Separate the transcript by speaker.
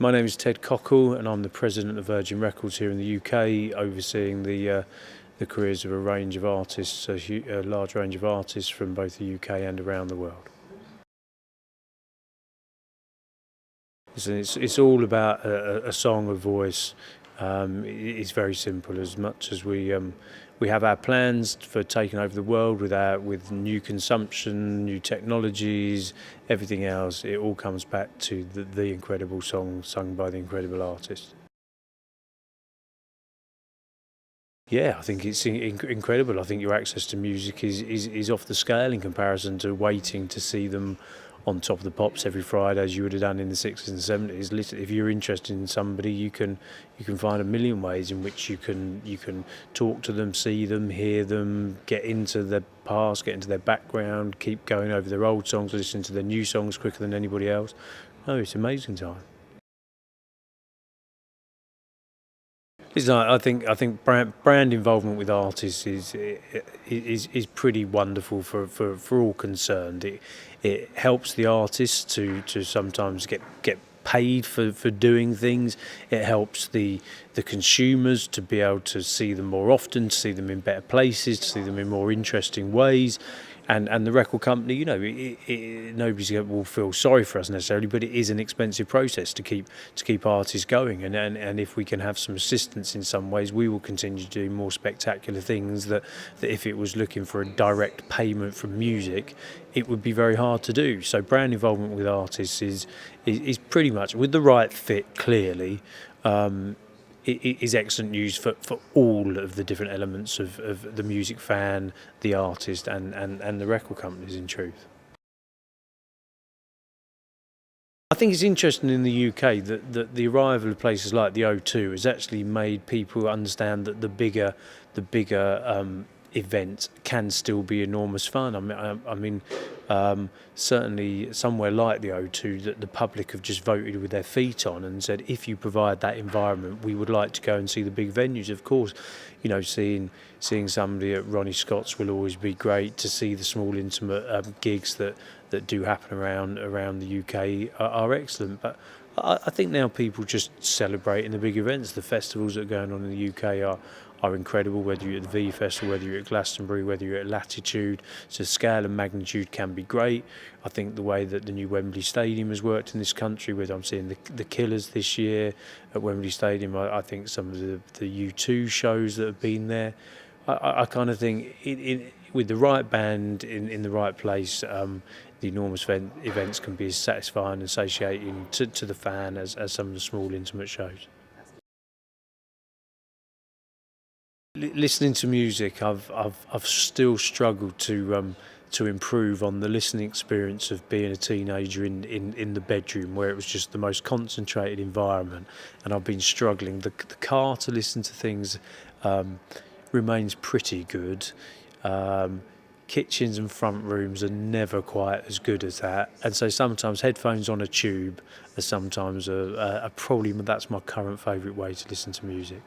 Speaker 1: My name is Ted Cockle and I'm the president of Virgin Records here in the UK, overseeing the careers of a range of artists, a large range of artists from both the UK and around the world. It's all about a song, a voice. It's very simple. As much as we have our plans for taking over the world with new consumption, new technologies, everything else, it all comes back to the incredible song sung by the incredible artist. Yeah, I think it's incredible. I think your access to music is off the scale in comparison to waiting to see them on Top of the Pops every Friday, as you would have done in the 60s and 70s. Listen, if you're interested in somebody, you can find a million ways in which you can talk to them, see them, hear them, get into their past, get into their background, keep going over their old songs, listen to their new songs quicker than anybody else. Oh, it's an amazing time. I think brand involvement with artists is pretty wonderful for all concerned. It helps the artists to sometimes get paid for doing things. It helps the consumers to be able to see them more often, to see them in better places, to see them in more interesting ways. And the record company, you know, nobody will feel sorry for us necessarily, but it is an expensive process to keep artists going. And if we can have some assistance in some ways, we will continue to do more spectacular things that if it was looking for a direct payment from music, it would be very hard to do. So brand involvement with artists is pretty much, with the right fit, clearly. It is excellent news for all of the different elements of the music fan, the artist and the record companies, in truth. I think it's interesting in the UK that the arrival of places like the O2 has actually made people understand that the bigger event can still be enormous fun. I mean, certainly somewhere like the O2 that the public have just voted with their feet on and said, if you provide that environment, we would like to go and see the big venues. Of course, you know, seeing somebody at Ronnie Scott's will always be great. To see the small intimate gigs that do happen around the UK are excellent. But I think now people just celebrating the big events. The festivals that are going on in the UK are incredible, whether you're at the V Festival, whether you're at Glastonbury, whether you're at Latitude. So scale and magnitude can be great. I think the way that the new Wembley Stadium has worked in this country, with I'm seeing the Killers this year at Wembley Stadium, I think some of the U2 shows that have been there, I kind of think with the right band in the right place, the enormous events can be as satisfying and satiating to the fan as some of the small intimate shows. Listening to music, I've still struggled to improve on the listening experience of being a teenager in the bedroom, where it was just the most concentrated environment, and I've been struggling. The car to listen to things remains pretty good. Kitchens and front rooms are never quite as good as that, and so sometimes headphones on a tube are sometimes a problem. That's my current favourite way to listen to music.